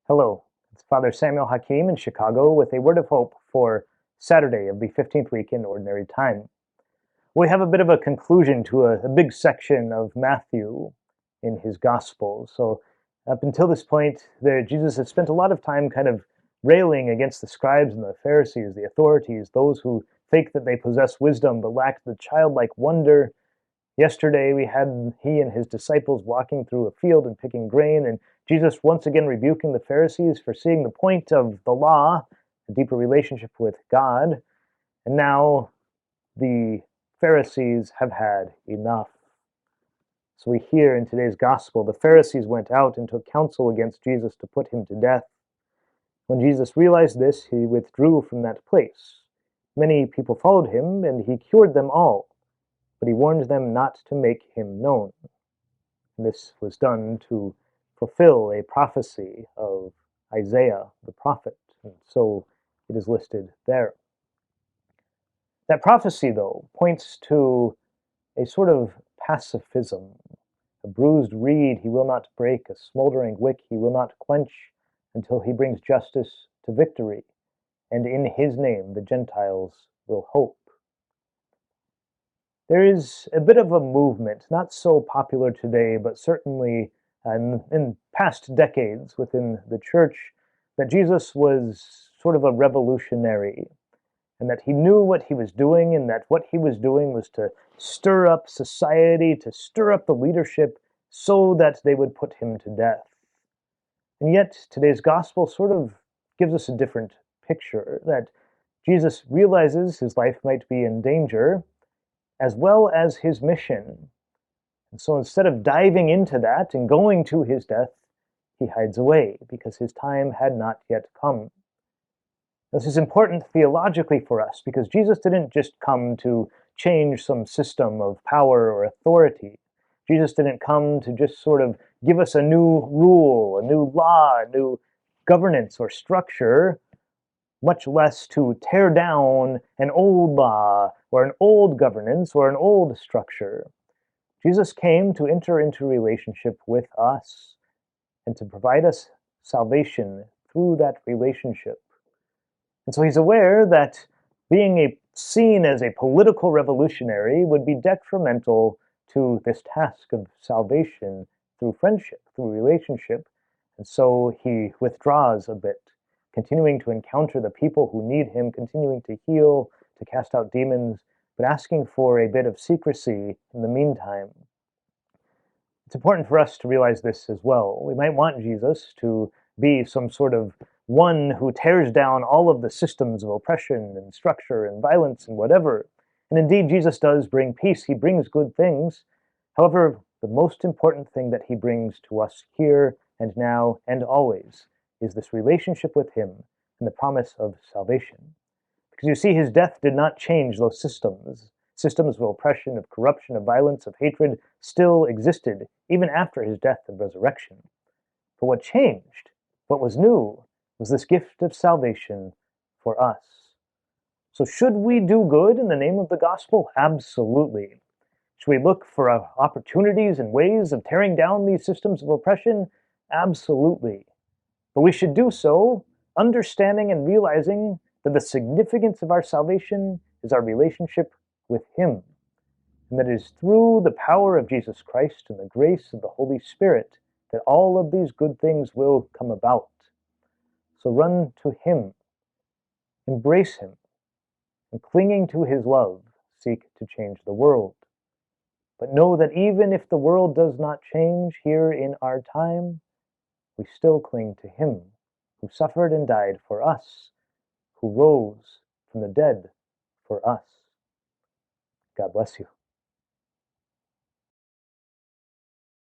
Hello, it's Father Samuel Hakeem in Chicago with a word of hope for Saturday of the 15th week in Ordinary Time. We have a bit of a conclusion to a big section of Matthew in his Gospel. So up until this point, Jesus had spent a lot of time kind of railing against the scribes and the Pharisees, the authorities, those who think that they possess wisdom but lack the childlike wonder. Yesterday, we had he and his disciples walking through a field and picking grain, and Jesus once again rebuking the Pharisees for seeing the point of the law, a deeper relationship with God. And now the Pharisees have had enough. So we hear in today's gospel, the Pharisees went out and took counsel against Jesus to put him to death. When Jesus realized this, he withdrew from that place. Many people followed him, and he cured them all. But he warned them not to make him known. And this was done to fulfill a prophecy of Isaiah the prophet, and so it is listed there. That prophecy, though, points to a sort of pacifism. A bruised reed he will not break, a smoldering wick he will not quench, until he brings justice to victory, and in his name the Gentiles will hope. There is a bit of a movement, not so popular today, but certainly in past decades within the church, that Jesus was sort of a revolutionary, and that he knew what he was doing, and that what he was doing was to stir up society, to stir up the leadership, so that they would put him to death. And yet, today's gospel sort of gives us a different picture, that Jesus realizes his life might be in danger, as well as his mission. And so instead of diving into that and going to his death, he hides away because his time had not yet come. This is important theologically for us because Jesus didn't just come to change some system of power or authority. Jesus didn't come to just sort of give us a new rule, a new law, a new governance or structure, much less to tear down an old law or an old governance or an old structure. Jesus came to enter into relationship with us and to provide us salvation through that relationship. And so he's aware that being seen as a political revolutionary would be detrimental to this task of salvation through friendship, through relationship. And so he withdraws a bit, continuing to encounter the people who need him, continuing to heal, to cast out demons, but asking for a bit of secrecy in the meantime. It's important for us to realize this as well. We might want Jesus to be some sort of one who tears down all of the systems of oppression and structure and violence and whatever. And indeed, Jesus does bring peace. He brings good things. However, the most important thing that he brings to us here and now and always is this relationship with him and the promise of salvation. Because you see, his death did not change those systems. Systems of oppression, of corruption, of violence, of hatred still existed even after his death and resurrection. But what changed, what was new, was this gift of salvation for us. So should we do good in the name of the gospel? Absolutely. Should we look for opportunities and ways of tearing down these systems of oppression? Absolutely. But we should do so understanding and realizing that the significance of our salvation is our relationship with him, and that it is through the power of Jesus Christ and the grace of the Holy Spirit that all of these good things will come about. So run to him, embrace him, and clinging to his love, seek to change the world. But know that even if the world does not change here in our time, we still cling to him, who suffered and died for us, who rose from the dead for us. God bless you.